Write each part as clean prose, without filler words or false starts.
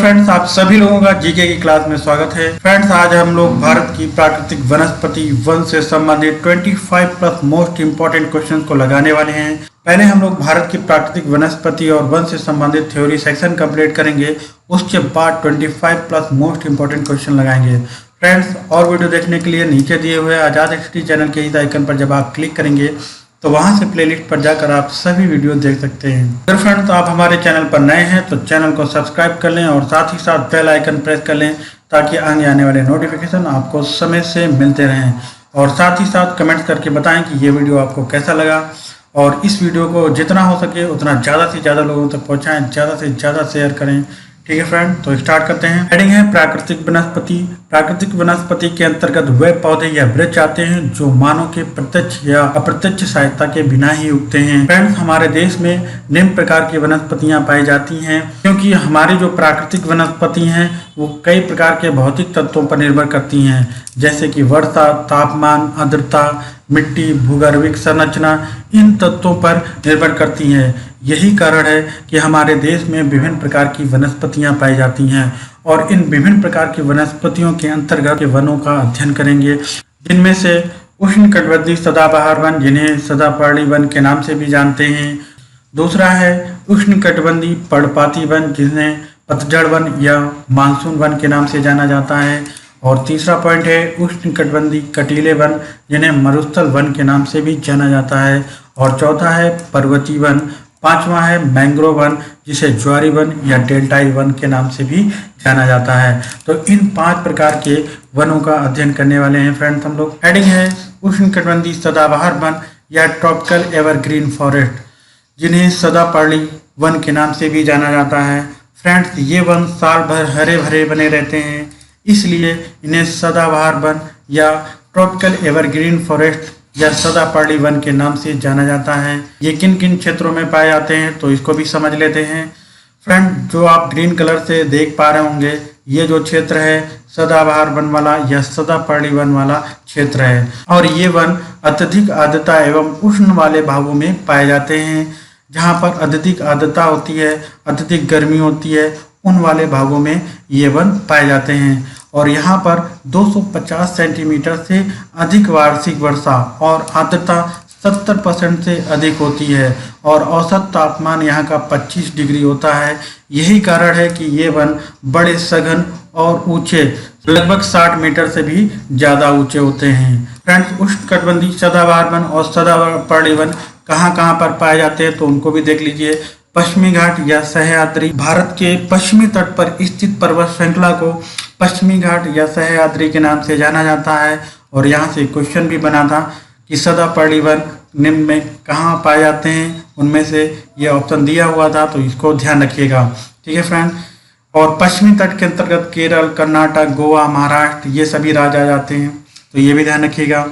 Friends, आप सभी लोगों का जीके की क्लास में स्वागत है। फ्रेंड्स, आज हम लोग भारत की प्राकृतिक वनस्पति वन से संबंधित 25 प्लस मोस्ट इंपॉर्टेंट क्वेश्चंस को लगाने वाले हैं। पहले हम लोग भारत की प्राकृतिक वनस्पति और वन से संबंधित थ्योरी सेक्शन कंप्लीट करेंगे, उसके बाद 25 प्लस मोस्ट इंपॉर्टेंट क्वेश्चन लगाएंगे। फ्रेंड्स, और वीडियो देखने के लिए नीचे दिए हुए आजाद एक्सटी चैनल के इस आइकन पर जब आप क्लिक करेंगे तो वहां से प्लेलिस्ट पर जाकर आप सभी वीडियो देख सकते हैं। अगर फ्रेंड्स आप हमारे चैनल पर नए हैं तो चैनल को सब्सक्राइब कर लें और साथ ही साथ बेल आइकन प्रेस कर लें ताकि आने वाले नोटिफिकेशन आपको समय से मिलते रहें। और साथ ही साथ कमेंट्स करके बताएं कि ये वीडियो आपको कैसा लगा, और इस वीडियो को जितना हो सके उतना ज़्यादा से ज़्यादा लोगों तक पहुँचाएँ, ज़्यादा से ज़्यादा शेयर करें। ठीक है फ्रेंड, तो स्टार्ट करते हैं। हेडिंग है प्राकृतिक वनस्पति। प्राकृतिक वनस्पति के अंतर्गत वे पौधे या वृक्ष आते हैं जो मानव के प्रत्यक्ष या अप्रत्यक्ष सहायता के बिना ही उगते हैं। फ्रेंड्स, हमारे देश में निम्न प्रकार की वनस्पतियां पाई जाती हैं, क्योंकि हमारी जो प्राकृतिक वनस्पति हैं वो कई प्रकार के भौतिक तत्वों पर निर्भर करती हैं, जैसे कि वर्षा, तापमान, आर्द्रता, मिट्टी, भूगर्भिक संरचना, इन तत्वों पर निर्भर करती हैं। यही कारण है कि हमारे देश में विभिन्न प्रकार की वनस्पतियां पाई जाती हैं, और इन विभिन्न प्रकार की वनस्पतियों के अंतर्गत के वनों का अध्ययन करेंगे, जिनमें से उष्णकटिबंधीय सदाबहार वन, जिन्हें सदापर्णी वन के नाम से भी जानते हैं। दूसरा है उष्णकटिबंधीय पर्णपाती वन, जिन्हें पतझड़ वन या मानसून वन के नाम से जाना जाता है। और तीसरा पॉइंट है उष्णकटिबंधीय कटीले वन, जिन्हें मरुस्थल वन के नाम से भी जाना जाता है। और चौथा है पर्वतीय वन। पांचवा है मैंग्रोव वन, जिसे ज्वारी वन या डेल्टाई वन के नाम से भी जाना जाता है। तो इन 5 प्रकार के वनों का अध्ययन करने वाले हैं फ्रेंड्स हम लोग। हेडिंग है उष्णकटिबंधीय सदाबहार वन या ट्रॉपिकल एवरग्रीन फॉरेस्ट, जिन्हें सदापर्णी वन के नाम से भी जाना जाता है। फ्रेंड्स, ये वन साल भर हरे भरे बने रहते हैं, इसलिए इन्हें सदाबहार वन या ट्रॉपिकल एवरग्रीन फॉरेस्ट या सदापर्णी वन के नाम से जाना जाता है। ये किन किन क्षेत्रों में पाए जाते हैं तो इसको भी समझ लेते हैं। फ्रेंड, जो आप ग्रीन कलर से देख पा रहे होंगे, ये जो क्षेत्र है सदाबहार वन वाला या सदापर्णी वन वाला क्षेत्र है, और ये वन अत्यधिक आर्द्रता एवं उष्ण वाले भागों में पाए जाते हैं। जहाँ पर अत्यधिक आर्द्रता होती है, अत्यधिक गर्मी होती है, उन वाले भागों में ये वन पाए जाते हैं। और यहाँ पर 250 सेंटीमीटर से अधिक वार्षिक वर्षा और आर्द्रता 70% से अधिक होती है, और औसत तापमान यहाँ का 25 डिग्री होता है। यही कारण है कि ये वन बड़े सघन और ऊंचे, लगभग 60 मीटर से भी ज़्यादा ऊंचे होते हैं। फ्रेंड्स, उष्णकटिबंधीय सदाबहार वन और सदापर्णी वन कहाँ पर पाए जाते हैं तो उनको भी देख लीजिए। पश्चिमी घाट या सह्याद्री, भारत के पश्चिमी तट पर स्थित पर्वत श्रृंखला को पश्चिमी घाट या सह्याद्री के नाम से जाना जाता है। और यहाँ से क्वेश्चन भी बना था कि सदापर्णी वन निम्न में कहाँ पाए जाते हैं, उनमें से ये ऑप्शन दिया हुआ था, तो इसको ध्यान रखिएगा। ठीक है फ्रेंड, और पश्चिमी तट के अंतर्गत केरल, कर्नाटक, गोवा, महाराष्ट्र, ये सभी राज्य आ जाते हैं, तो ये भी ध्यान रखिएगा।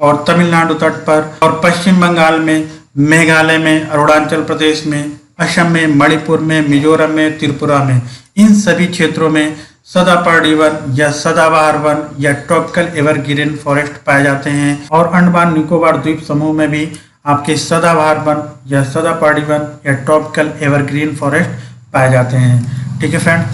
और तमिलनाडु तट पर, और पश्चिम बंगाल में, मेघालय में, अरुणाचल प्रदेश में, असम में, मणिपुर में, मिजोरम में, त्रिपुरा में, इन सभी क्षेत्रों में सदापर्णी वन या सदाबहार वन या ट्रॉपिकल एवरग्रीन फॉरेस्ट पाए जाते हैं। और अंडमान निकोबार द्वीप समूह में भी आपके सदाबहार वन या सदापर्णी वन या ट्रॉपिकल एवरग्रीन फॉरेस्ट पाए जाते हैं। ठीक है फ्रेंड्स,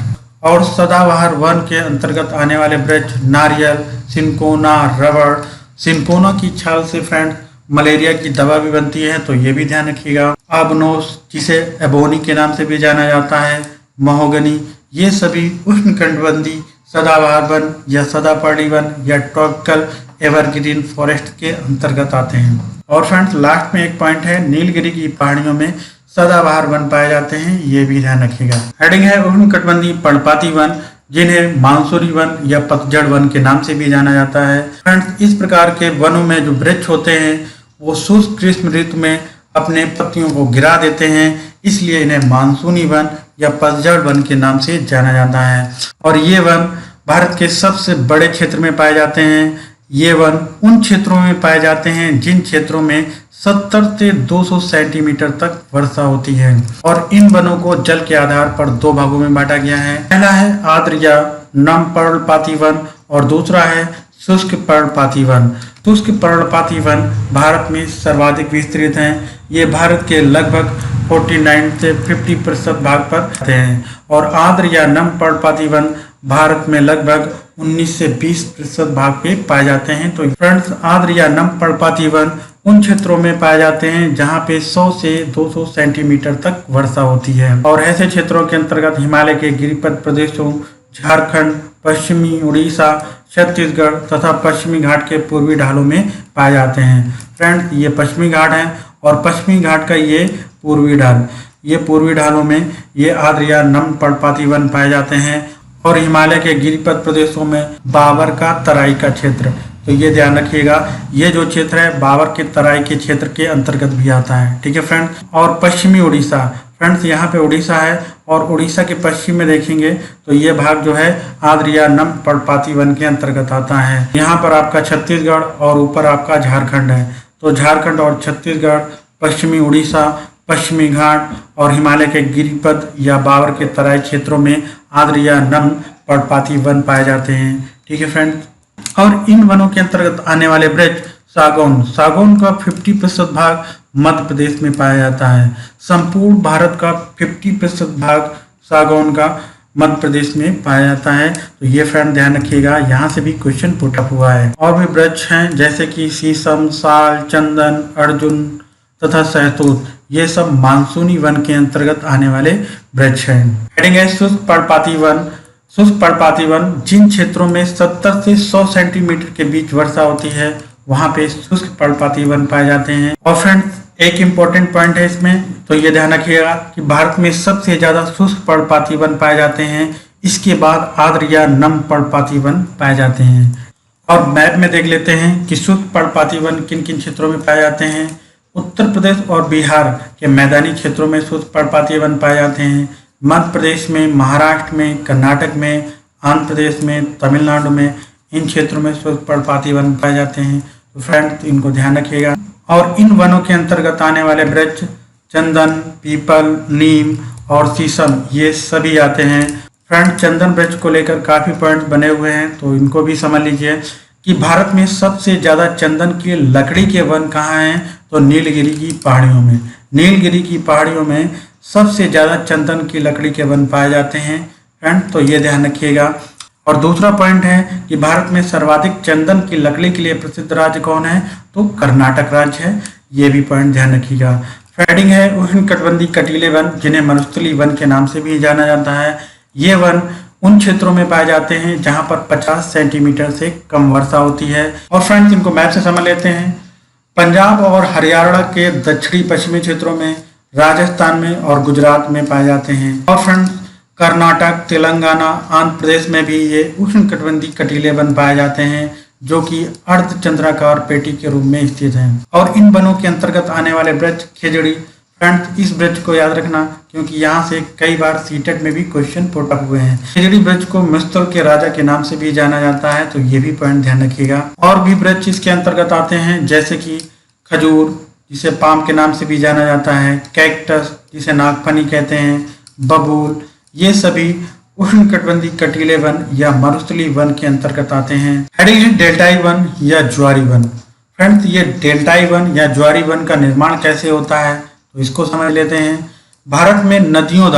और सदाबहार वन के अंतर्गत आने वाले वृक्ष नारियल, सिनकोना, रबड़। सिनकोना की छाल से फ्रेंड मलेरिया की दवा भी बनती है, तो ये भी ध्यान रखिएगा। आबनोस, जिसे एबोनी के नाम से भी जाना जाता है, महोगनी, ये सभी उष्णकटिबंधीय सदाबहार वन या सदापर्णी वन या ट्रॉपिकल एवरग्रीन फॉरेस्ट के अंतर्गत आते हैं। और फ्रेंड्स, लास्ट में एक पॉइंट है, नीलगिरी की पहाड़ियों में सदाबहार वन पाए जाते हैं, ये भी ध्यान रखिएगा। हेडिंग है उष्णकटिबंधीय पर्णपाती वन, जिन्हें मानसूनी वन या पतझड़ वन के नाम से भी जाना जाता है। फ्रेंड्स, इस प्रकार के वनों में जो वृक्ष होते हैं वो शुष्क ग्रीष्म ऋतु में अपने पत्तियों को गिरा देते हैं, इसलिए इन्हें मानसूनी वन या पतझड़ वन के नाम से जाना जाता है। और ये वन भारत के सबसे बड़े क्षेत्र में पाए जाते हैं। ये वन उन क्षेत्रों में पाए जाते हैं जिन क्षेत्रों में 70 से 200 सेंटीमीटर तक वर्षा होती है। और इन वनों को जल के आधार पर 2 भागों में बांटा गया है। पहला है आर्द्र या नम पर्णपाती वन, और दूसरा है शुष्क पर्णपाती वन। शुष्क पर्णपाती वन भारत में सर्वाधिक विस्तृत हैं। ये भारत के लगभग 49 से 50% भाग पर रहते हैं। और आर्द्र या नम पर्णपाती वन भारत में लगभग 19 से 20% भाग पे पाए जाते हैं। तो फ्रेंड्स, आर्द्र या नम पर्णपाती वन उन क्षेत्रों में पाए जाते हैं जहां पे 100 से 200 सेंटीमीटर तक वर्षा होती है। और ऐसे क्षेत्रों के अंतर्गत हिमालय के गिरिपथ प्रदेशों, झारखंड, पश्चिमी उड़ीसा, छत्तीसगढ़ तथा पश्चिमी घाट के पूर्वी ढालों में पाए जाते हैं। फ्रेंड्स, ये पश्चिमी घाट है और पश्चिमी घाट का ये पूर्वी ढाल, ये पूर्वी ढालों में ये आर्द्र या नम पर्णपाती वन पाए जाते हैं। और हिमालय के गिरिपथ प्रदेशों में बाबर का तराई का क्षेत्र, तो ये ध्यान रखिएगा, ये जो क्षेत्र है बाबर के तराई के क्षेत्र के अंतर्गत भी आता है। ठीक है फ्रेंड्स। और पश्चिमी उड़ीसा, फ्रेंड्स यहाँ पे उड़ीसा है और उड़ीसा के पश्चिम में देखेंगे तो ये भाग जो है आर्द्र या नम पर्णपाती वन के अंतर्गत आता है। यहाँ पर आपका छत्तीसगढ़ और ऊपर आपका झारखंड है। तो झारखंड और छत्तीसगढ़, पश्चिमी उड़ीसा, पश्चिमी घाट और हिमालय के गिरिपथ या बाबर के तराई क्षेत्रों में आर्द्र या नम पर्णपाती वन पाए जाते हैं। ठीक है फ्रेंड्स। और इन वनों के अंतर्गत आने वाले वृक्ष सागौन, सागौन का 50% भाग मध्य प्रदेश में पाया जाता है। संपूर्ण भारत का 50% भाग सागौन का मध्य प्रदेश में पाया जाता है। तो ये फ्रेंड ध्यान रखिएगा, यहाँ से भी क्वेश्चन पुट अप हुआ है। और भी वृक्ष हैं जैसे कि शीशम, साल, चंदन, अर्जुन तथा सहतूत, ये सब मानसूनी वन के अंतर्गत आने वाले वृक्ष हैं। हेडिंग है शुष्क पर्णपाती वन। शुष्क पर्णपाती वन जिन क्षेत्रों में 70 से 100 सेंटीमीटर के बीच वर्षा होती है वहां पे शुष्क पर्णपाती वन पाए जाते हैं। और फ्रेंड्स, एक इम्पोर्टेंट पॉइंट है इसमें, तो ये ध्यान रखिएगा कि भारत में सबसे ज्यादा शुष्क पर्णपाती वन पाए जाते हैं। इसके बाद आर्द्र या नम पर्णपाती वन पाए जाते हैं। और मैप में देख लेते हैं कि शुष्क पर्णपाती वन किन किन क्षेत्रों में पाए जाते हैं। उत्तर प्रदेश और बिहार के मैदानी क्षेत्रों में शुष्क पर्णपाती वन पाए जाते हैं। मध्य प्रदेश में, महाराष्ट्र में, कर्नाटक में, आंध्र प्रदेश में, तमिलनाडु में, इन क्षेत्रों में शुष्क पर्णपाती वन पाए जाते हैं। तो फ्रेंड्स, इनको ध्यान रखिएगा। और इन वनों के अंतर्गत आने वाले वृक्ष चंदन, पीपल, नीम और शीशम, ये सभी आते हैं। फ्रेंड्स, चंदन वृक्ष को लेकर काफी पॉइंट्स बने हुए हैं, तो इनको भी समझ लीजिए कि भारत में सबसे ज्यादा चंदन की लकड़ी के वन कहाँ हैं, तो नीलगिरी की पहाड़ियों में। नीलगिरी की पहाड़ियों में सबसे ज्यादा चंदन की लकड़ी के वन पाए जाते हैं फ्रेंड, तो ये ध्यान रखिएगा। और दूसरा पॉइंट है कि भारत में सर्वाधिक चंदन की लकड़ी के लिए प्रसिद्ध राज्य कौन है, तो कर्नाटक राज्य है। ये भी पॉइंट ध्यान रखिएगा। हेडिंग है उष्णकटिबंधीय कटीले वन, जिन्हें मरुस्थलीय वन के नाम से भी जाना जाता है। ये वन उन क्षेत्रों में पाए जाते हैं जहां पर 50 सेंटीमीटर से कम वर्षा होती है। और फ्रेंड्स, इनको मैप से समझ लेते हैं। पंजाब और हरियाणा के दक्षिणी पश्चिमी क्षेत्रों में, राजस्थान में और गुजरात में पाए जाते हैं। और फ्रेंड्स, कर्नाटक, तेलंगाना, आंध्र प्रदेश में भी ये उष्णकटिबंधीय कटीले वन पाए जाते हैं, जो कि अर्धचंद्राकार पेटी के रूप में स्थित हैं। और इन वनों के अंतर्गत आने वाले वृक्ष खेजड़ी। फ्रेंड्स, इस वृक्ष को याद रखना क्योंकि यहाँ से कई बार सीटेट में भी क्वेश्चन पुट अप हुए हैं। खेजड़ी वृक्ष को मिस्र के राजा के नाम से भी जाना जाता है, तो ये भी पॉइंट ध्यान रखिएगा। और भी वृक्ष इसके अंतर्गत आते हैं जैसे कि खजूर, जिसे पाम के नाम से भी जाना जाता है, कैक्टस, जिसे नागफनी कहते हैं, बबूल, ये सभी उष्णकटिबंधीय कटीले वन या मरुस्थलीय वन के अंतर्गत आते हैं। हेडिंग है डेल्टाई वन या ज्वारी वन। फ्रेंड्स, ये डेल्टाई वन या ज्वारी वन का निर्माण कैसे होता है, तो इसको समझ लेते हैं। भारत में नदियों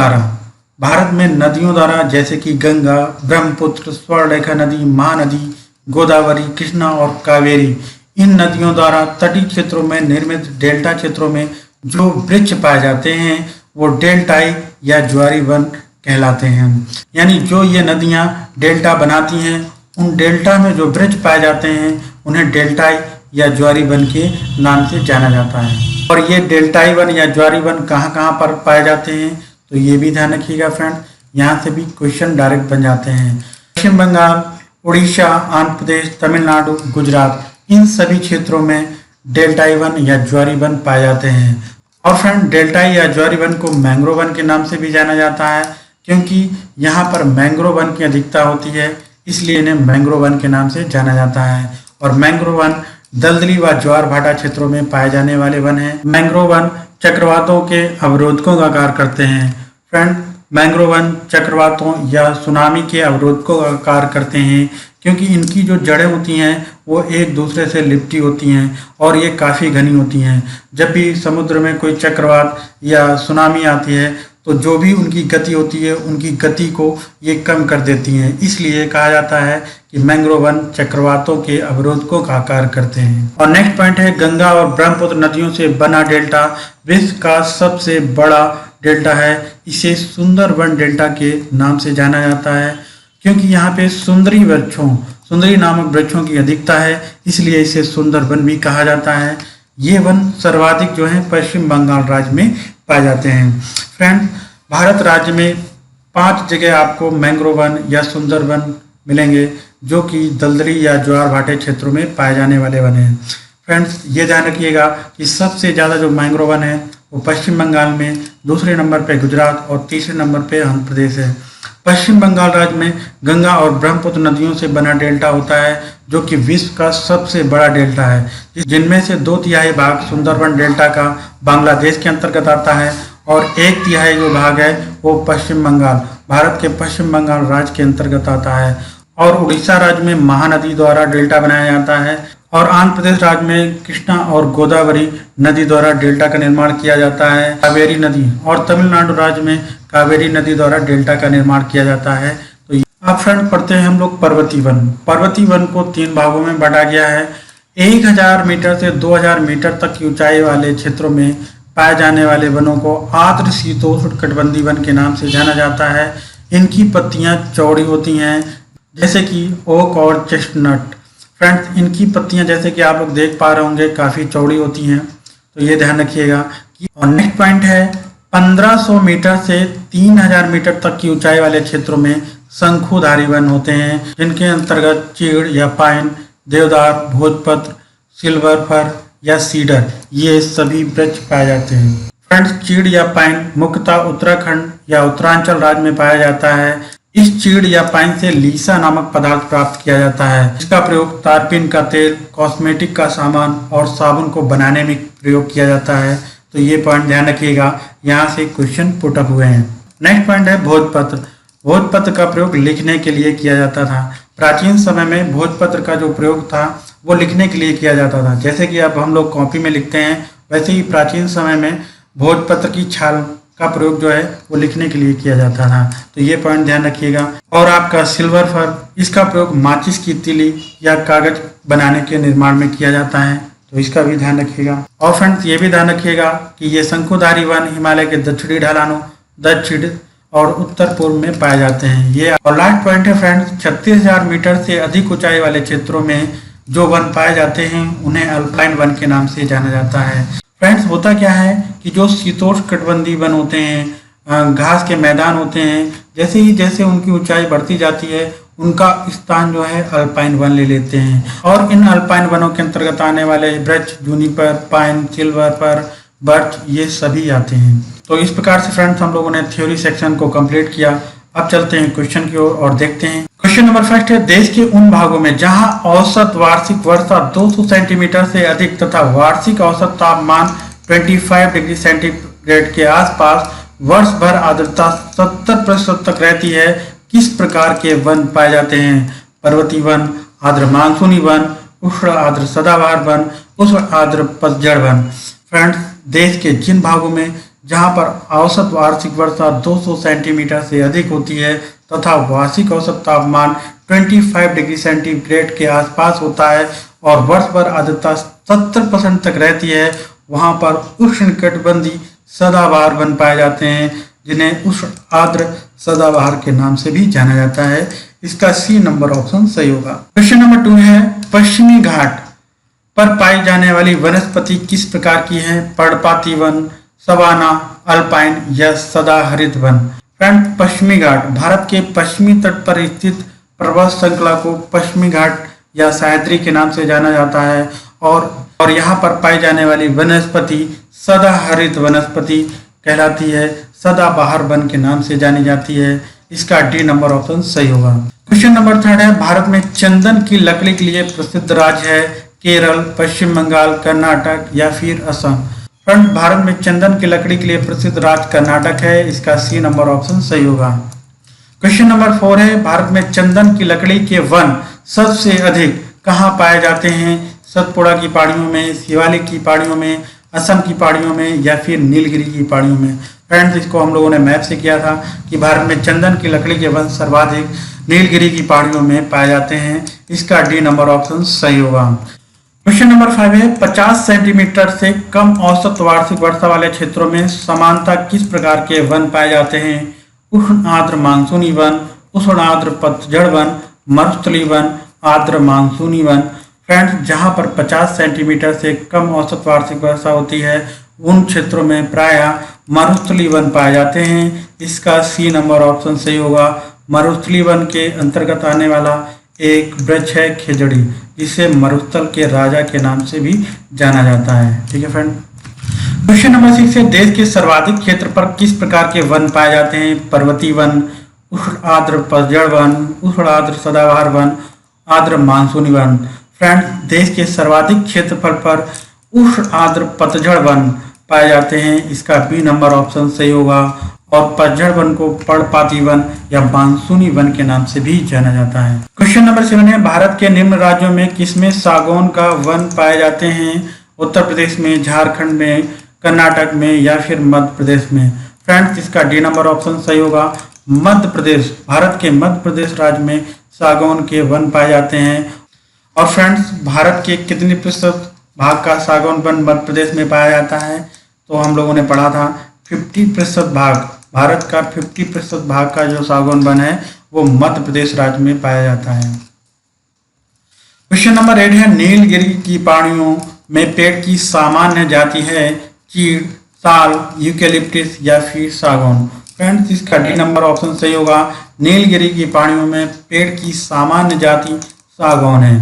द्वारा जैसे कि गंगा, ब्रह्मपुत्र, स्वर्णरेखा नदी, महानदी, गोदावरी, कृष्णा और कावेरी, इन नदियों द्वारा तटीय क्षेत्रों में निर्मित डेल्टा क्षेत्रों में जो वृक्ष पाए जाते हैं वो डेल्टाई या ज्वारी वन कहलाते हैं। यानी जो ये नदियां डेल्टा बनाती हैं, उन डेल्टा में जो वृक्ष पाए जाते हैं उन्हें डेल्टाई या ज्वारी वन के नाम से जाना जाता है। और ये डेल्टाई वन या ज्वारी वन कहाँ पर पाए जाते हैं, तो ये भी ध्यान रखिएगा फ्रेंड, यहाँ से भी क्वेश्चन डायरेक्ट बन जाते हैं। पश्चिम बंगाल, उड़ीसा, आंध्र प्रदेश, तमिलनाडु, गुजरात, इन सभी क्षेत्रों में डेल्टाई वन या ज्वारी वन पाए जाते हैं। और फ्रेंड, डेल्टाई या ज्वारी वन को मैंग्रोव वन के नाम से भी जाना जाता है, क्योंकि यहाँ पर मैंग्रोव वन की अधिकता होती है, इसलिए इन्हें मैंग्रोव वन के नाम से जाना जाता है। और मैंग्रोव वन दलदली व ज्वार भाटा क्षेत्रों में पाए जाने वाले वन हैं। मैंग्रोव वन चक्रवातों के अवरोधकों का कार्य करते हैं। फ्रेंड, मैंग्रोव वन चक्रवातों या सुनामी के अवरोधकों का कार्य करते हैं, क्योंकि इनकी जो जड़ें होती हैं वो एक दूसरे से लिपटी होती हैं और ये काफ़ी घनी होती हैं। जब भी समुद्र में कोई चक्रवात या सुनामी आती है तो जो भी उनकी गति होती है उनकी गति को ये कम कर देती हैं। इसलिए कहा जाता है कि मैंग्रोव वन चक्रवातों के अवरोधकों का कार्य करते हैं। और नेक्स्ट पॉइंट है, गंगा और ब्रह्मपुत्र नदियों से बना डेल्टा विश्व का सबसे बड़ा डेल्टा है। इसे सुंदरबन डेल्टा के नाम से जाना जाता है, क्योंकि यहाँ पे सुंदरी नामक वृक्षों की अधिकता है, इसलिए इसे सुंदरबन भी कहा जाता है। ये वन सर्वाधिक जो है पश्चिम बंगाल राज्य में पाए जाते हैं। फ्रेंड्स, भारत राज्य में 5 जगह आपको मैंग्रोव वन या सुंदरबन मिलेंगे, जो कि दलदली या ज्वार भाटे क्षेत्रों में पाए जाने वाले वन हैं। फ्रेंड्स, ये ध्यान रखिएगा कि सबसे ज़्यादा जो मैंग्रोव वन है वो पश्चिम बंगाल में, दूसरे नंबर पे गुजरात और तीसरे नंबर पे आंध्र प्रदेश है। पश्चिम बंगाल राज्य में गंगा और ब्रह्मपुत्र नदियों से बना डेल्टा होता है, जो कि विश्व का सबसे बड़ा डेल्टा है, जिनमें से 2/3 भाग सुंदरबन डेल्टा का बांग्लादेश के अंतर्गत आता है और 1/3 जो भाग है वो पश्चिम बंगाल, भारत के पश्चिम बंगाल राज्य के अंतर्गत आता है। और उड़ीसा राज्य में महानदी द्वारा डेल्टा बनाया जाता है और आंध्र प्रदेश राज्य में कृष्णा और गोदावरी नदी द्वारा डेल्टा का निर्माण किया जाता है, कावेरी नदी, और तमिलनाडु राज्य में कावेरी नदी द्वारा डेल्टा का निर्माण किया जाता है। तो अब फ्रेंड पढ़ते हैं हम लोग पर्वतीय वन। पर्वतीय वन को 3 भागों में बांटा गया है। 1000 मीटर से 2000 मीटर तक की ऊंचाई वाले क्षेत्रों में पाए जाने वाले वनों को आर्द्र शीतोष्ण कटिबंधीय वन के नाम से जाना जाता है। इनकी पत्तियां चौड़ी होती हैं, जैसे कि ओक और चेस्टनट। फ्रेंड्स, इनकी पत्तियां जैसे कि आप लोग देख पा रहे होंगे काफ़ी चौड़ी होती हैं, तो ये ध्यान रखिएगा कि। और नेक्स्ट पॉइंट है, 1500 मीटर से 3000 मीटर तक की ऊंचाई वाले क्षेत्रों में शंकुधारी वन होते हैं, जिनके अंतर्गत चीड़ या पाइन, देवदार, भोजपत्र, सिल्वर फर या सीडर, ये सभी वृक्ष पाए जाते हैं। फ्रेंड्स, चीड़ या पाइन मुख्यतः उत्तराखंड या उत्तरांचल राज्य में पाया जाता है। इस चीड़ या पाइन से लीसा नामक पदार्थ प्राप्त किया जाता है। इसका प्रयोग तारपीन का तेल, कॉस्मेटिक का सामान और साबुन को बनाने में प्रयोग किया जाता है। तो ये पॉइंट ध्यान रखिएगा, यहाँ से क्वेश्चन पुट अप हुए हैं। नेक्स्ट पॉइंट है भोजपत्र। भोजपत्र का प्रयोग लिखने के लिए किया जाता था। प्राचीन समय में भोजपत्र का जो प्रयोग था वो लिखने के लिए किया जाता था। जैसे कि अब हम लोग कॉपी में लिखते हैं, वैसे ही प्राचीन समय में भोजपत्र की छाल का प्रयोग जो है वो लिखने के लिए किया जाता था। तो ये पॉइंट ध्यान रखिएगा। और आपका सिल्वर फर, इसका प्रयोग माचिस की तीली या कागज बनाने के निर्माण में किया जाता है, तो इसका भी ध्यान रखिएगा। और फ्रेंड्स, ये भी ध्यान रखिएगा कि ये शंकुधारी वन हिमालय के दक्षिणी ढलानों, दक्षिण और उत्तर पूर्व में पाए जाते हैं। ये और लास्ट पॉइंट है फ्रेंड्स, 36,000 मीटर से अधिक ऊंचाई वाले क्षेत्रों में जो वन पाए जाते हैं उन्हें अल्पाइन वन के नाम से जाना जाता है। फ्रेंड्स, होता क्या है कि जो शीतोष्ण कटिबंधीय वन होते हैं, घास के मैदान होते हैं, जैसे उनकी ऊंचाई बढ़ती जाती है उनका स्थान जो है अल्पाइन वन ले लेते हैं। और इन अल्पाइन वनों के अंतर्गत आने वाले वृक्ष Juniper, pine, silver fir, birch, ये सभी आते हैं। तो इस प्रकार से फ्रेंड्स हम लोगों ने थ्योरी सेक्शन को कंप्लीट किया। अब चलते हैं क्वेश्चन की ओर और देखते हैं। क्वेश्चन नंबर फर्स्ट है, देश के उन भागों में जहां औसत वार्षिक वर्षा 200 सेंटीमीटर से अधिक तथा वार्षिक औसत तापमान 25 डिग्री सेंटीग्रेड के आसपास वर्ष भर आर्द्रता 70% तक रहती है, किस प्रकार के वन पाए जाते हैं? पर्वतीय वन, आर्द्र मानसूनी वन, उष्ण आर्द्र सदाबहार वन, उष्ण आर्द्र पतझड़ वन। फ्रेंड्स, देश के जिन भागों में जहां पर औसत वार्षिक वर्षा 200 सेंटीमीटर से अधिक होती है तथा वार्षिक औसत तापमान 25 डिग्री सेंटीग्रेड के आसपास होता है और वर्ष भर आर्द्रता 70% तक रहती है, वहां पर उष्णकटिबंधीय सदाबहार वन पाए जाते हैं, जिन्हें उष्ण आर्द्र सदाबहार के नाम से भी जाना जाता है। इसका सी नंबर ऑप्शन सही होगा। क्वेश्चन नंबर 2 है, पश्चिमी घाट पर पाई जाने वाली वनस्पति किस प्रकार की है? पर्णपाती वन, सवाना, अल्पाइन या सदाहरित वन। फ्रेंड, पश्चिमी घाट भारत के पश्चिमी तट पर स्थित पर्वत श्रृंखला को पश्चिमी घाट या सह्याद्री के नाम से जाना जाता है और यहाँ पर पाई जाने वाली वनस्पति सदाहरित वनस्पति कहलाती है, सदाबहार वन के नाम से जानी जाती है। इसका डी नंबर ऑप्शन सही होगा। क्वेश्चन नंबर 3 है, भारत में चंदन की लकड़ी के लिए प्रसिद्ध राज्य है केरल, पश्चिम बंगाल, कर्नाटक या फिर असम। फ्रेंड, भारत में चंदन की लकड़ी के लिए प्रसिद्ध राज्य कर्नाटक है। इसका सी नंबर ऑप्शन सही होगा। क्वेश्चन नंबर 4 है, भारत में चंदन की लकड़ी के वन सबसे अधिक कहाँ पाए जाते हैं? सतपुड़ा की पहाड़ियों में, शिवालिक की पहाड़ियों में, असम की पहाड़ियों में या फिर नीलगिरी की पहाड़ियों में? फ्रेंड्स, इसको हम लोगों ने मैप से किया था कि भारत में चंदन की लकड़ी के वन सर्वाधिक नीलगिरी की पहाड़ियों में पाए जाते हैं। इसका डी नंबर ऑप्शन सही होगा। क्वेश्चन नंबर 5 है, 50 सेंटीमीटर से कम औसत वार्षिक वर्षा वाले क्षेत्रों में समानता किस प्रकार के वन पाए जाते हैं? उष्ण आर्द्र मानसूनी वन, उष्ण आर्द्र पतझड़ वन, मरुस्थलीय वन, आर्द्र मानसूनी वन। फ्रेंड्स, जहां पर 50 सेंटीमीटर से कम औसत वार्षिक वर्षा होती है उन क्षेत्रों में प्रायः मरुस्थलीय वन पाए जाते हैं। इसका सी नंबर ऑप्शन सही होगा। मरुस्थलीय वन के अंतर्गत आने वाला एक वृक्ष है खेजड़ी, जिसे मरुस्थल के राजा के नाम से भी जाना जाता है। ठीक है फ्रेंड। क्वेश्चन नंबर 6 है, देश के सर्वाधिक क्षेत्र पर किस प्रकार के वन पाए जाते हैं? पर्वतीय वन, उष्ण आर्द्र पतझड़ वन, उष्ण आर्द्र सदाबहार वन, आर्द्र मानसूनी वन। फ्रेंड्स, देश के सर्वाधिक क्षेत्रफल पर उष्ण आर्द्र पतझड़ वन पाए जाते हैं। इसका बी नंबर ऑप्शन सही होगा। और पतझड़ वन को पर्णपाती वन या मानसूनी वन के नाम से भी जाना जाता है। क्वेश्चन नंबर 7 है, भारत के निम्न राज्यों में किसमें सागौन का वन पाए जाते हैं? उत्तर प्रदेश में, झारखंड में, कर्नाटक में या फिर मध्य प्रदेश में? फ्रेंड्स, इसका डी नंबर ऑप्शन सही होगा। मध्य प्रदेश, भारत के मध्य प्रदेश राज्य में सागौन के वन पाए जाते हैं। और फ्रेंड्स, भारत के कितने प्रतिशत भाग का सागौन वन मध्य प्रदेश में पाया जाता है? तो हम लोगों ने पढ़ा था 50% भाग, भारत का 50% भाग का जो सागौन वन है वो मध्य प्रदेश राज्य में पाया जाता है। क्वेश्चन नंबर 8 है, नीलगिरी की पहाड़ियों में पेड़ की सामान्य जाति है चीड़, साल, यूकेलिप्टस या फिर सागौन? फ्रेंड्स, इसका डी नंबर ऑप्शन सही होगा। नीलगिरी की पहाड़ियों में पेड़ की सामान्य जाति सागौन है।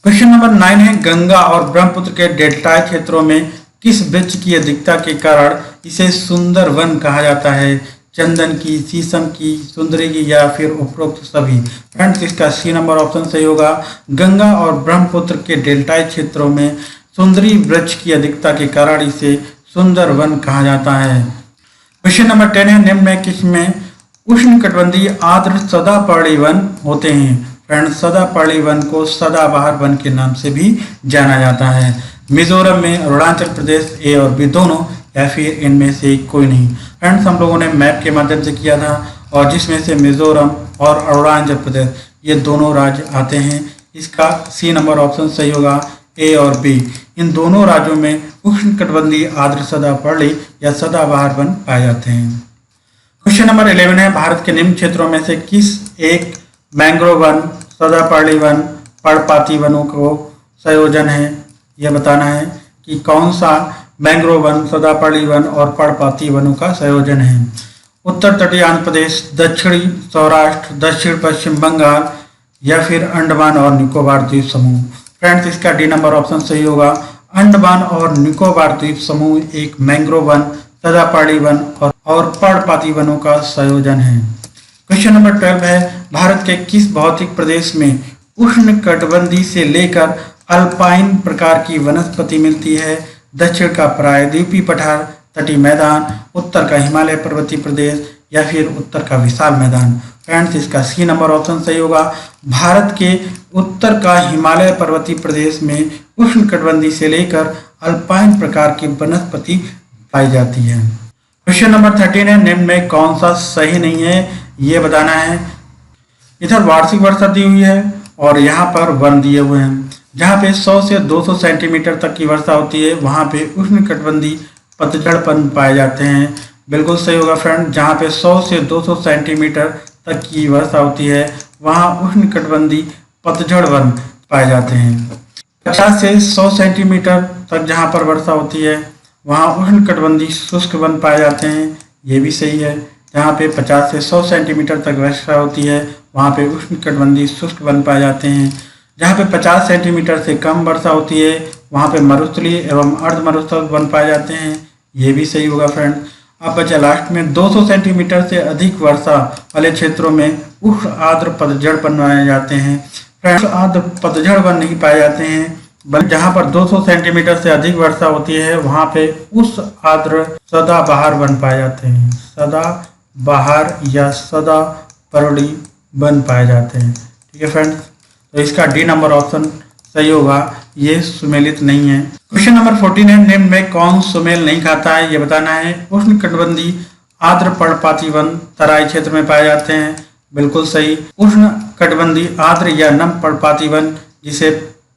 क्वेश्चन नंबर 9 है, गंगा और ब्रह्मपुत्र के डेल्टाई क्षेत्रों में किस वृक्ष की अधिकता के कारण इसे सुंदर वन कहा जाता है? चंदन की, शीशम की, सुंदरी की या फिर उपरोक्त सभी? फ्रेंड्स, इसका सी नंबर ऑप्शन सही होगा। गंगा और ब्रह्मपुत्र के डेल्टाई क्षेत्रों में सुंदरी वृक्ष की अधिकता के कारण इसे सुंदर वन कहा जाता है। क्वेश्चन नंबर 10 है, निम्न में किसमें उष्णकटिबंधीय आर्द्र सदापर्णी वन होते हैं? फ्रेंड्स, सदापर्णी वन को सदाबहार वन के नाम से भी जाना जाता है। मिजोरम में, अरुणाचल प्रदेश, ए और बी दोनों या फिर इनमें से कोई नहीं? फ्रेंड्स, हम लोगों ने मैप के माध्यम से किया था और जिसमें से मिजोरम और अरुणाचल प्रदेश ये दोनों राज्य आते हैं। इसका सी नंबर ऑप्शन सही होगा। ए और बी, इन दोनों राज्यों में उष्णकटिबंधीय आर्द्र सदापर्णी या सदाबहार वन पाए जाते हैं। क्वेश्चन नंबर 11 है, भारत के निम्न क्षेत्रों में से किस एक मैंग्रोव वन, सदापर्णी वन, पर्णपाती वनों को संयोजन है? यह बताना है कि कौन सा मैंग्रोव वन, सदापर्णी वन और पर्णपाती वनों का संयोजन है। उत्तर तटीय आंध्र प्रदेश, दक्षिणी सौराष्ट्र, दक्षिण पश्चिम बंगाल या फिर अंडमान और निकोबार द्वीप समूह? फ्रेंड्स, इसका डी नंबर ऑप्शन सही होगा। अंडमान और निकोबार द्वीप समूह एक मैंग्रोव वन, सदापर्णी वन और पर्णपाती वनों का संयोजन है। क्वेश्चन नंबर 12 है, भारत के किस भौतिक प्रदेश में उष्णकटिबंधीय से लेकर अल्पाइन प्रकार की वनस्पति मिलती है? दक्षिण का प्रायद्वीपीय पठार, तटीय मैदान, उत्तर का हिमालय पर्वतीय प्रदेश या फिर उत्तर का विशाल मैदान? फ्रेंड्स, इसका सी नंबर ऑप्शन सही होगा। भारत के उत्तर का हिमालय पर्वतीय प्रदेश में उष्णकटिबंधीय से लेकर अल्पाइन प्रकार की वनस्पति पाई जाती है। क्वेश्चन नंबर 13 है, निम्न में कौन सा सही नहीं है ये बताना है। इधर वार्षिक वर्षा दी हुई है और यहाँ पर वन दिए हुए हैं। जहाँ पे 100 से 200 सेंटीमीटर तक की वर्षा होती है वहाँ पे उष्णकटिबंधीय पतझड़पन पाए जाते हैं। बिल्कुल सही होगा फ्रेंड। जहाँ पे 100 से 200 सेंटीमीटर तक की वर्षा होती है वहाँ उष्णकटिबंधीय पतझड़ वन पाए जाते हैं। 50 से 100 सेंटीमीटर तक जहाँ पर वर्षा होती है वहाँ उष्णकटिबंधीय शुष्क वन पाए जाते हैं। ये भी सही है। जहाँ पे 50 से 100 सेंटीमीटर तक वर्षा होती है वहाँ पे उष्णकटिबंधीय शुष्क वन पाए जाते हैं। जहाँ पे 50 सेंटीमीटर से कम वर्षा होती है वहाँ पे मरुस्थलीय एवं अर्ध मरुस्थल वन पाए जाते हैं। ये भी सही होगा फ्रेंड। अब बचा लास्ट में 200 सेंटीमीटर से अधिक वर्षा वाले क्षेत्रों में उष्ण आर्द्र पतझड़ वन पाए जाते हैं। फ्रेंड्स, आर्द्र पतझड़ वन नहीं पाए जाते हैं बल्कि जहाँ पर 200 सेंटीमीटर से अधिक वर्षा होती है वहाँ पे उस आर्द्र सदाबहार वन पाए जाते हैं। सदाबहार या सदा परवड़ी वन पाए जाते हैं। ठीक है फ्रेंड्स, तो इसका डी नंबर ऑप्शन सही होगा, ये सुमेलित नहीं है। क्वेश्चन नंबर 14 है, निम्न में कौन सुमेल नहीं खाता है, ये बताना है। उष्णकटिबंधीय आर्द्र पर्णपाती वन तराई क्षेत्र में पाए जाते हैं, बिल्कुल सही। उष्णकटिबंधीय आर्द्र या नम पर्णपाती वन, जिसे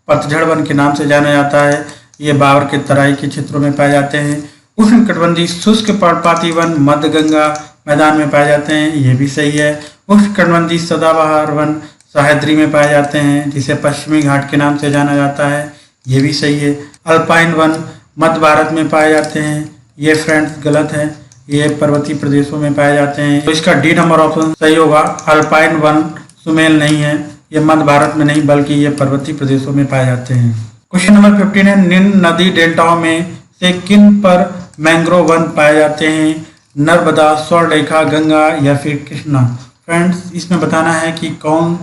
पतझड़ वन के नाम से जाना जाता है, ये बावर के तराई के क्षेत्रों में पाए जाते हैं। उष्णकटिबंधीय शुष्क पर्णपाती वन मध्य गंगा मैदान में पाए जाते हैं, ये भी सही है। उष्णकटिबंधीय सदाबहार वन सह्याद्री में पाए जाते हैं, जिसे पश्चिमी घाट के नाम से जाना जाता है, ये भी सही है। अल्पाइन वन मध्य भारत में पाए जाते हैं, ये फ्रेंड्स गलत है, ये पर्वतीय प्रदेशों में पाए जाते हैं। तो इसका डी नंबर ऑप्शन सही होगा। अल्पाइन वन सुमेल नहीं है, ये मध्य भारत में नहीं बल्कि ये पर्वतीय प्रदेशों में पाए जाते हैं। क्वेश्चन नंबर 15 है, निम्न नदी डेल्टाओं में से किन पर मैंग्रोव वन पाए जाते हैं? नर्मदा, स्वर्णरेखा, गंगा या फिर कृष्णा। फ्रेंड्स, इसमें बताना है कि कौन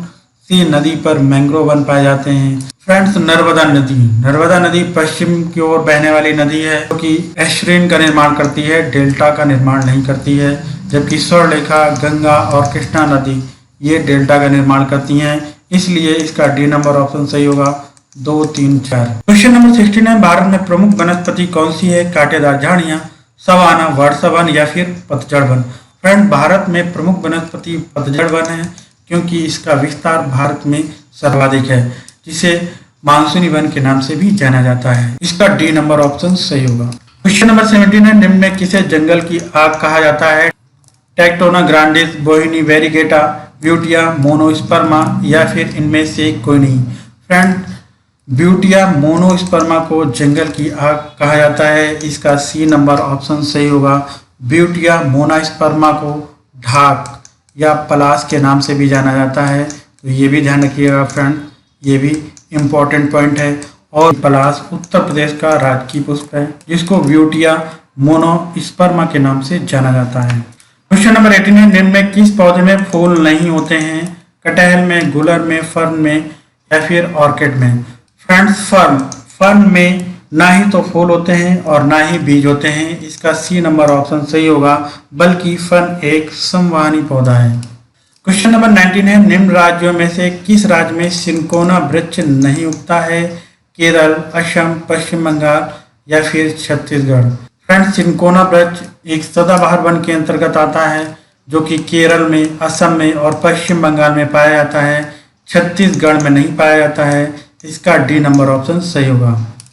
सी नदी पर मैंग्रोव वन पाए जाते हैं। फ्रेंड्स, नर्मदा नदी पश्चिम की ओर बहने वाली नदी है, जो कि एस्ट्रेन का निर्माण करती है, डेल्टा का निर्माण नहीं करती है। जबकि स्वर्णरेखा, गंगा और कृष्णा नदी ये डेल्टा का निर्माण करती हैं, इसलिए इसका डी नंबर ऑप्शन सही होगा, 2, 3, 4। क्वेश्चन नंबर 16 है, भारत में प्रमुख वनस्पति कौन सी है? कांटेदार झाड़ियां, सवाना, वर्षा वन या फिर पतझड़ वन। फ्रेंड, भारत में प्रमुख वनस्पति पतझड़ वन है, क्योंकि इसका विस्तार भारत में सर्वाधिक है, जिसे मानसूनी वन के नाम से भी जाना जाता है। इसका डी नंबर ऑप्शन सही होगा। क्वेश्चन नंबर 17 है, निम्न में किसे जंगल की आग कहा जाता है? टेक्टोना ग्रांडिस, बोहिनी वेरिगेटा, ब्यूटिया मोनोस्पर्मा या फिर इनमें से कोई नहीं। फ्रेंड, ब्यूटिया मोनोस्पर्मा को जंगल की आग कहा जाता है, इसका सी नंबर ऑप्शन सही होगा। ब्यूटिया मोनोस्पर्मा को ढाक या पलाश के नाम से भी जाना जाता है, तो ये भी ध्यान रखिएगा फ्रेंड, ये भी इम्पोर्टेंट पॉइंट है। और पलाश उत्तर प्रदेश का राजकीय पुष्प है, जिसको ब्यूटिया मोनोस्पर्मा के नाम से जाना जाता है। क्वेश्चन नंबर 18 है, निम्न में किस पौधे में फूल नहीं होते हैं? कटहल में, गुलर में, फर्न में या फिर ऑर्किड में। फ्रेंड्स, फर्न में ना ही तो फूल होते हैं और ना ही बीज होते हैं, इसका सी नंबर ऑप्शन सही होगा, बल्कि फर्न एक संवहनी पौधा है। क्वेश्चन नंबर 19 है, निम्न राज्यों में से किस राज्य में सिनकोना वृक्ष नहीं उगता है? केरल, असम, पश्चिम बंगाल या फिर छत्तीसगढ़। फ्रेंड्स, सिनकोना वृक्ष एक सदाबहार वन के अंतर्गत आता है, जो कि केरल में, असम में और पश्चिम बंगाल में पाया जाता है, छत्तीसगढ़ में नहीं पाया जाता है, इसका डी नंबर ऑप्शन सही होगा।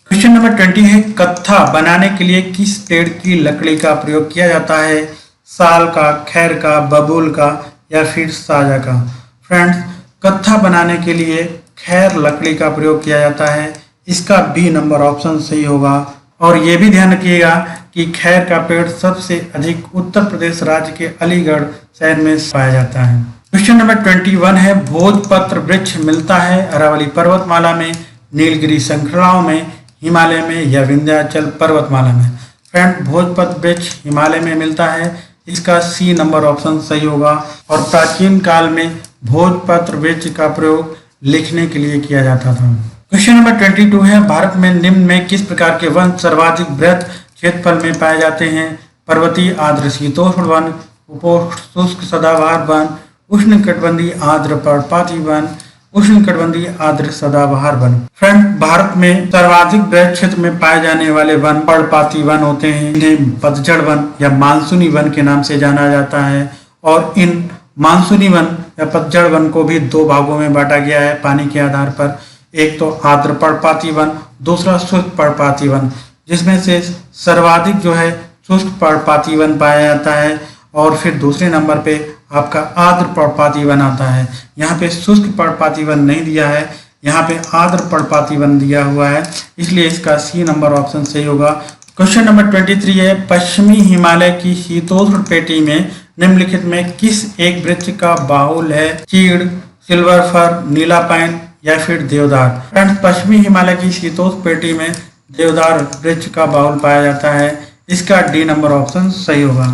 क्वेश्चन नंबर 20 है, कत्था बनाने के लिए किस पेड़ की लकड़ी का प्रयोग किया जाता है? साल का, खैर का, बबूल का या फिर साजा का। फ्रेंड्स, कत्था बनाने के लिए खैर लकड़ी का प्रयोग किया जाता है, इसका बी नंबर ऑप्शन सही होगा। और ये भी ध्यान रखिएगा कि खैर का पेड़ सबसे अधिक उत्तर प्रदेश राज्य के अलीगढ़ शहर में पाया जाता है। क्वेश्चन नंबर 21 है, भोजपत्र वृक्ष मिलता है अरावली पर्वतमाला में, नीलगिरी श्रृंखलाओं में, हिमालय में या विंध्याचल पर्वतमाला में। फ्रेंड, भोजपत्र वृक्ष हिमालय में मिलता है, इसका सी नंबर ऑप्शन सही होगा। और प्राचीन काल में भोजपत्र वृक्ष का प्रयोग लिखने के लिए किया जाता था। क्वेश्चन नंबर 22 है, भारत में निम्न में किस प्रकार के वन सर्वाधिक बृहद क्षेत्रफल में पाए जाते हैं? पर्वतीय आर्द्र शीतोष्ण वन, उपोष्ण सदाबहार वन, उष्णकटिबंधीय आर्द्र पर्णपाती वन, उष्णकटिबंधीय आर्द्र सदाबहार वन। फ्रेंड, भारत में सर्वाधिक बृहद क्षेत्र में पाए जाने वाले वन पर्णपाती वन होते हैं, इन्हें पतझड़ वन या मानसूनी वन के नाम से जाना जाता है। और इन मानसूनी वन या पतझड़ वन को भी दो भागों में बांटा गया है पानी के आधार पर, एक तो आर्द्र पर्णपाती वन, दूसरा शुष्क पर्णपाती वन, जिसमें से सर्वाधिक जो है शुष्क पर्णपाती वन पाया जाता है और फिर दूसरे नंबर पे आपका आर्द्र पर्णपाती वन आता है। यहाँ पे शुष्क पर्णपाती वन नहीं दिया है, यहाँ पे आर्द्र पर्णपाती वन दिया हुआ है, इसलिए इसका सी नंबर ऑप्शन सही होगा। क्वेश्चन नंबर 23 है, पश्चिमी हिमालय की शीतोष्ण पेटी में निम्नलिखित में किस एक वृक्ष का बाहुल है? चीड़, सिल्वर फर, नीला पाइन या फिर देवदार। फ्रेंड्स, पश्चिमी हिमालय की शीतोष्ण पेटी में देवदार वृक्ष का बाहुल पाया जाता है, इसका डी नंबर ऑप्शन सही होगा।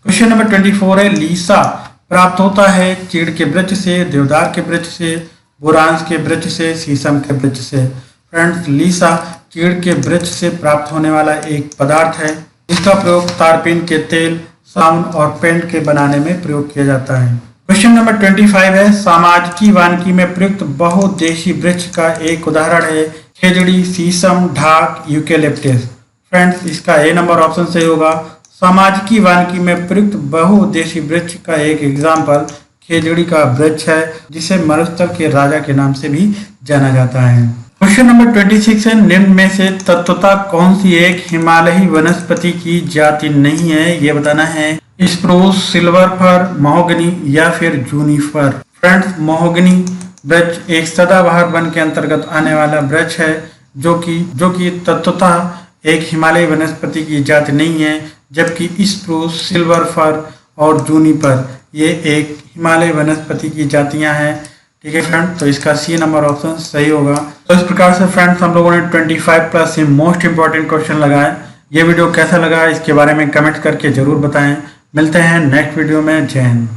क्वेश्चन नंबर 24 है, लीसा प्राप्त होता है चीड़ के वृक्ष से, देवदार के वृक्ष से, बुरांस के वृक्ष से, शीशम के वृक्ष से। फ्रेंड्स लीसा चीड़ के वृक्ष से प्राप्त होने वाला एक पदार्थ है। इसका प्रयोग तारपीन के तेल, साबुन और पेंट के बनाने में प्रयोग किया जाता है। क्वेश्चन नंबर 25 है, सामाजिकी वानिकी में प्रयुक्त बहुउद्देशीय वृक्ष का एक उदाहरण है खेजड़ी, शीशम, ढाक, यूकेलिप्टस। फ्रेंड्स इसका ए नंबर ऑप्शन सही होगा। सामाजिकी वानिकी में प्रयुक्त बहुउद्देशीय वृक्ष का एक एग्जाम्पल खेजड़ी का वृक्ष है, जिसे मरुस्थल के राजा के नाम से भी जाना जाता है। क्वेश्चन नंबर 26 है, निम्न में से तत्वतः कौन सी एक हिमालयी वनस्पति की जाति नहीं है, ये बताना है। स्प्रूस, सिल्वर फर, महोगनी या फिर जूनिफर। फ्रेंड्स महोगनी वृक्ष एक सदाबहार वन के अंतर्गत आने वाला वृक्ष है, जो कि तत्वतः एक हिमालयी वनस्पति की जाति नहीं है, जबकि स्प्रूस, सिल्वर फर और जूनिपर ये एक हिमालय वनस्पति की जातियां हैं। ठीक है फ्रेंड, तो इसका सी नंबर ऑप्शन सही होगा। तो इस प्रकार से फ्रेंड्स हम लोगों ने 25 प्लस से मोस्ट इंपॉर्टेंट क्वेश्चन लगाए। ये वीडियो कैसा लगा इसके बारे में कमेंट करके जरूर बताएं। मिलते हैं नेक्स्ट वीडियो में। जय हिंद।